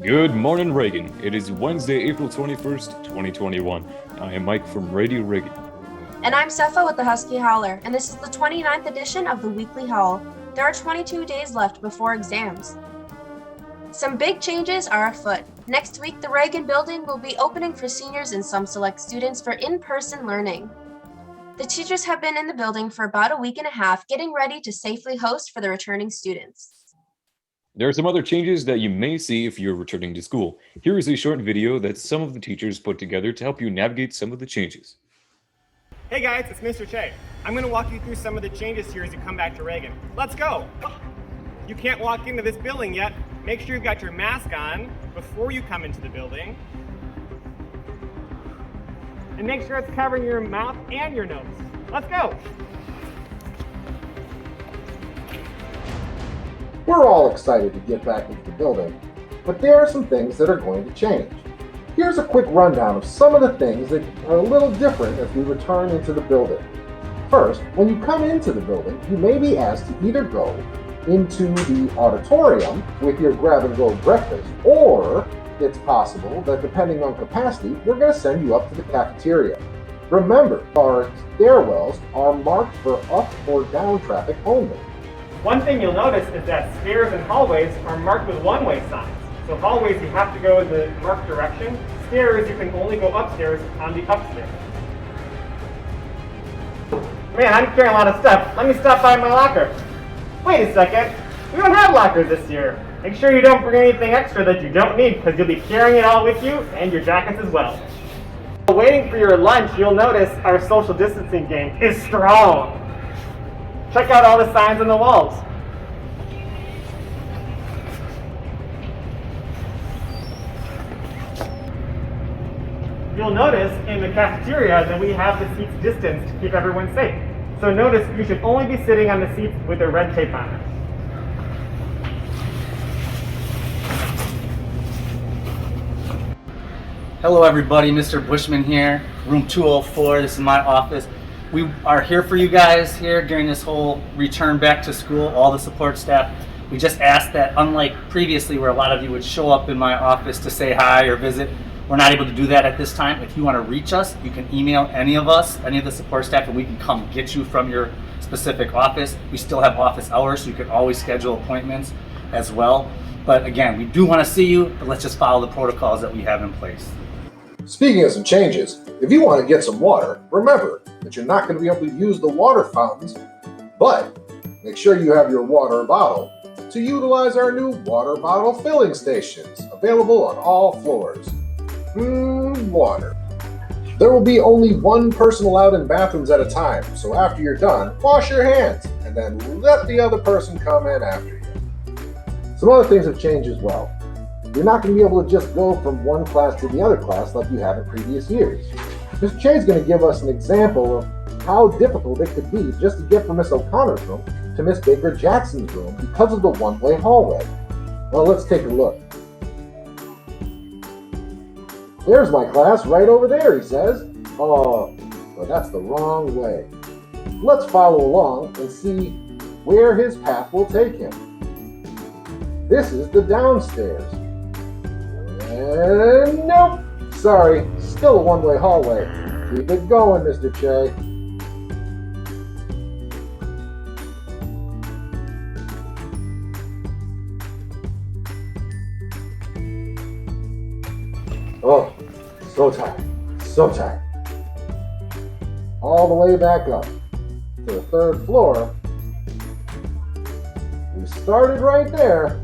Good morning, Reagan. It is Wednesday, April 21st, 2021. I am Mike from Radio Reagan. And I'm Sepha with the Husky Howler, and this is the 29th edition of the Weekly Howl. There are 22 days left before exams. Some big changes are afoot. Next week, the Reagan building will be opening for seniors and some select students for in-person learning. The teachers have been in the building for about a week and a half, getting ready to safely host for the returning students. There are some other changes that you may see if you're returning to school. Here is a short video that some of the teachers put together to help you navigate some of the changes. Hey guys, it's Mr. Che. I'm going to walk you through some of the changes here as you come back to Reagan. Let's go! You can't walk into this building yet. Make sure you've got your mask on before you come into the building. And make sure it's covering your mouth and your nose. Let's go! We're all excited to get back into the building, but there are some things that are going to change. Here's a quick rundown of some of the things that are a little different as we return into the building. First, when you come into the building, you may be asked to either go into the auditorium with your grab-and-go breakfast, or it's possible that depending on capacity, we're going to send you up to the cafeteria. Remember, our stairwells are marked for up or down traffic only. One thing you'll notice is that stairs and hallways are marked with one-way signs. So hallways, you have to go in the marked direction. Stairs, you can only go upstairs on the upstairs. Man, I'm carrying a lot of stuff. Let me stop by my locker. Wait a second. We don't have lockers this year. Make sure you don't bring anything extra that you don't need, because you'll be carrying it all with you, and your jackets as well. While waiting for your lunch, you'll notice our social distancing game is strong. Check out all the signs on the walls. You'll notice in the cafeteria that we have the seats distanced to keep everyone safe. So notice you should only be sitting on the seats with the red tape on it. Hello everybody, Mr. Bushman here, room 204, this is my office. We are here for you guys here during this whole return back to school, all the support staff. We just asked that, unlike previously where a lot of you would show up in my office to say hi or visit, we're not able to do that at this time. If you want to reach us, you can email any of us, any of the support staff, and we can come get you from your specific office. We still have office hours, so you can always schedule appointments as well. But again, we do want to see you, but let's just follow the protocols that we have in place. Speaking of some changes, if you want to get some water, remember that you're not going to be able to use the water fountains, but make sure you have your water bottle to utilize our new water bottle filling stations, available on all floors. Water. There will be only one person allowed in bathrooms at a time, so after you're done, wash your hands, and then let the other person come in after you. Some other things have changed as well. You're not going to be able to just go from one class to the other class like you have in previous years. Mr. Che is going to give us an example of how difficult it could be just to get from Miss O'Connor's room to Miss Baker Jackson's room because of the one-way hallway. Well, let's take a look. There's my class right over there, he says. Oh, but that's the wrong way. Let's follow along and see where his path will take him. This is the downstairs. And nope, sorry, still a one-way hallway. Keep it going, Mr. Che. Oh, so tired, so tired. All the way back up to the third floor. We started right there,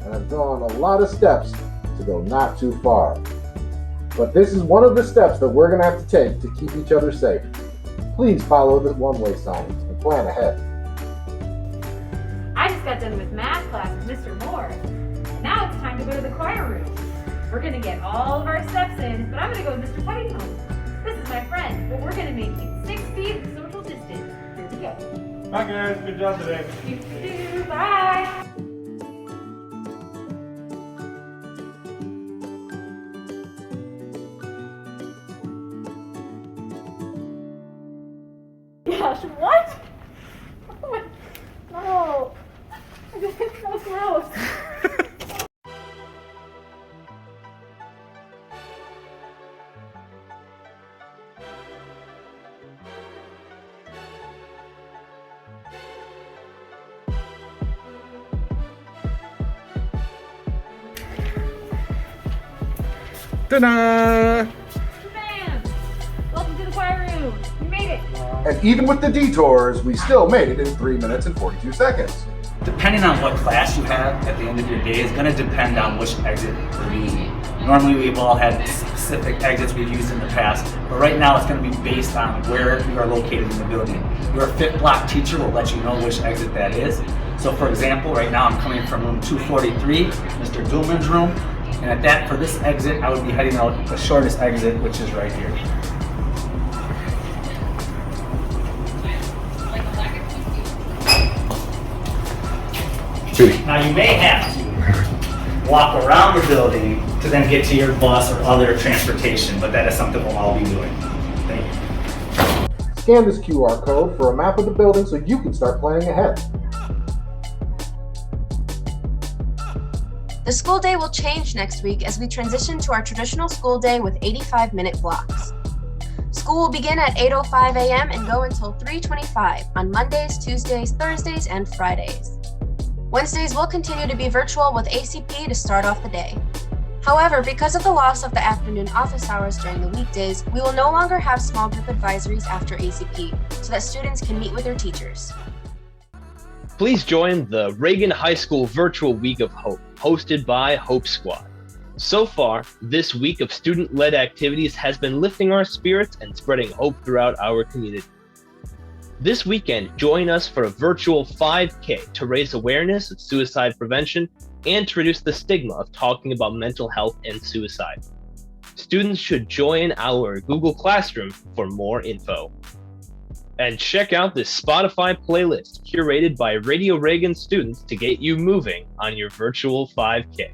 and I've gone a lot of steps to go not too far. But this is one of the steps that we're going to have to take to keep each other safe. Please follow the one-way signs and plan ahead. I just got done with math class with Mr. Moore. Now it's time to go to the choir room. We're going to get all of our steps in, but I'm going to go with Mr. Petty's home. This is my friend, but we're going to maintain 6 feet of social distance. Here we go. Bye guys, good job today. You too, bye. Gosh, what? Oh my, no. This is so gross. Ta-da! Bam! Welcome to the choir room. We made it. And even with the detours, we still made it in 3 minutes and 42 seconds. Depending on what class you have at the end of your day is going to depend on which exit we're using. Normally we've all had specific exits we've used in the past, but right now it's going to be based on where you are located in the building. Your fifth block teacher will let you know which exit that is. So for example, right now I'm coming from room 243, Mr. Duhlman's room, and at that, for this exit, I would be heading out the shortest exit, which is right here. Now you may have to walk around the building to then get to your bus or other transportation, but that is something we'll all be doing. Thank you. Scan this QR code for a map of the building so you can start planning ahead. The school day will change next week as we transition to our traditional school day with 85-minute blocks. School will begin at 8:05 a.m. and go until 3:25 on Mondays, Tuesdays, Thursdays, and Fridays. Wednesdays will continue to be virtual with ACP to start off the day. However, because of the loss of the afternoon office hours during the weekdays, we will no longer have small group advisories after ACP so that students can meet with their teachers. Please join the Reagan High School Virtual Week of Hope, hosted by Hope Squad. So far, this week of student-led activities has been lifting our spirits and spreading hope throughout our community. This weekend, join us for a virtual 5K to raise awareness of suicide prevention and to reduce the stigma of talking about mental health and suicide. Students should join our Google Classroom for more info. And check out this Spotify playlist curated by Radio Reagan students to get you moving on your virtual 5K.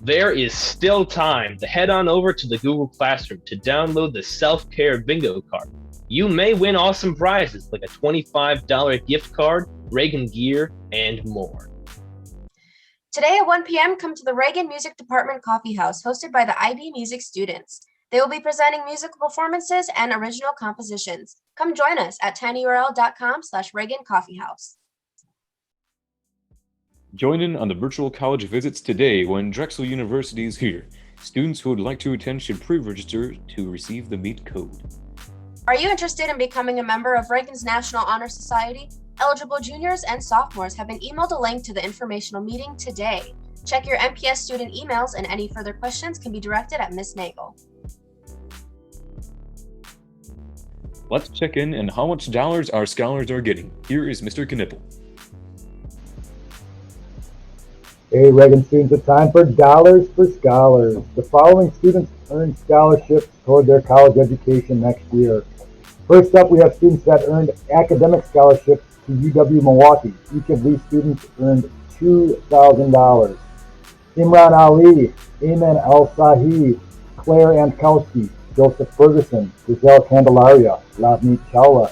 There is still time to head on over to the Google Classroom to download the self-care bingo card. You may win awesome prizes like a $25 gift card, Reagan gear, and more. Today at 1 p.m., come to the Reagan Music Department Coffee House, hosted by the IB Music students. They will be presenting musical performances and original compositions. Come join us at tinyurl.com/Reagan Coffee House. Join in on the virtual college visits today when Drexel University is here. Students who would like to attend should pre-register to receive the meet code. Are you interested in becoming a member of Reagan's National Honor Society? Eligible juniors and sophomores have been emailed a link to the informational meeting today. Check your MPS student emails, and any further questions can be directed at Ms. Nagel. Let's check in on how much dollars our scholars are getting. Here is Mr. Knipple. Hey, Reagan students, it's time for Dollars for Scholars. The following students earn scholarships toward their college education next year. First up, we have students that earned academic scholarships to UW Milwaukee. Each of these students earned $2,000. Imran Ali, Ayman Al-Sahib, Claire Ankowski, Joseph Ferguson, Giselle Candelaria, Lavneet Chawla,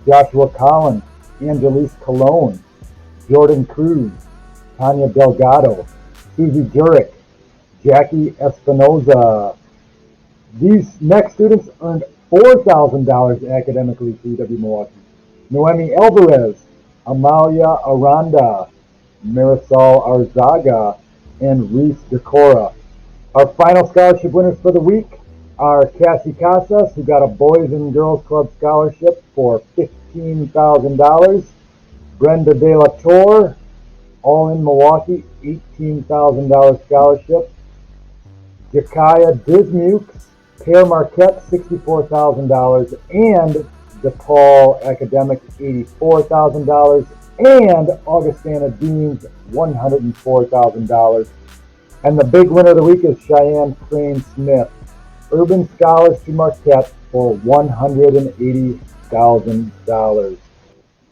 Joshua Collins, Angelise Cologne, Jordan Cruz, Tanya Delgado, Susie Jurek, Jackie Espinoza. These next students earned $4,000 academically through UW Milwaukee. Noemi Alvarez, Amalia Aranda, Marisol Arzaga, and Reese Decora. Our final scholarship winners for the week are Cassie Casas, who got a Boys and Girls Club scholarship for $15,000. Brenda De La Torre, all in Milwaukee, $18,000 scholarship. Jakaya Dismukes, Pear Marquette, $64,000, and DePaul Academic, $84,000, and Augustana Deans, $104,000. And the big winner of the week is Cheyenne Crane Smith, Urban Scholars to Marquette, for $180,000.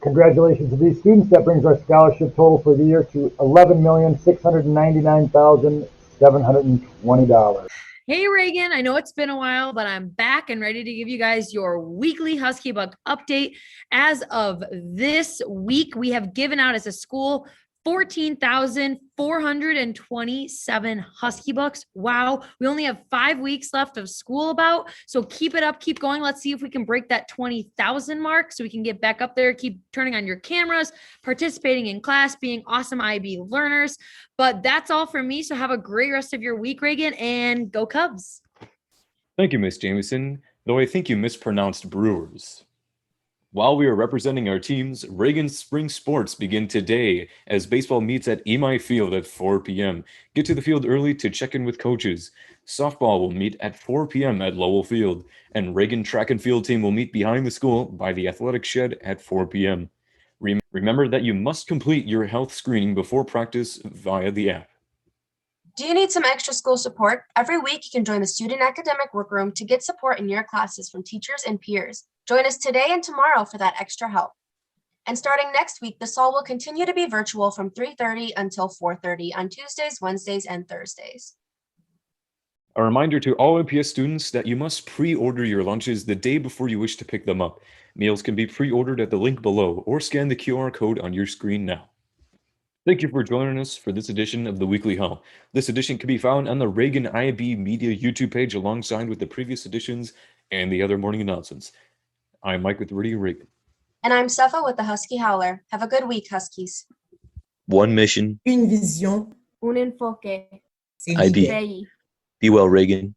Congratulations to these students. That brings our scholarship total for the year to $11,699,720. Hey Reagan, I know it's been a while, but I'm back and ready to give you guys your weekly Husky Bug update. As of this week, we have given out as a school 14,427 Husky books. Wow. We only have 5 weeks left of school about. So keep it up, keep going. Let's see if we can break that 20,000 mark so we can get back up there. Keep turning on your cameras, participating in class, being awesome IB learners. But that's all for me. So have a great rest of your week, Reagan, and go Cubs. Thank you, Miss Jamieson, though I think you mispronounced Brewers. While we are representing our teams, Reagan's spring sports begin today as baseball meets at Imai Field at 4 p.m. Get to the field early to check in with coaches. Softball will meet at 4 p.m. at Lowell Field, and Reagan track and field team will meet behind the school by the athletic shed at 4 p.m. Remember that you must complete your health screening before practice via the app. Do you need some extra school support? Every week, you can join the Student Academic Workroom to get support in your classes from teachers and peers. Join us today and tomorrow for that extra help. And starting next week, the SOL will continue to be virtual from 3:30 until 4:30 on Tuesdays, Wednesdays, and Thursdays. A reminder to all MPS students that you must pre-order your lunches the day before you wish to pick them up. Meals can be pre-ordered at the link below or scan the QR code on your screen now. Thank you for joining us for this edition of the Weekly Howl. This edition can be found on the Reagan IB Media YouTube page alongside with the previous editions and the other morning announcements. I'm Mike with Radio Reagan. And I'm Safa with the Husky Howler. Have a good week, Huskies. One mission. Une vision. Un enfoque. C'est IB. l'idée. Be well, Reagan.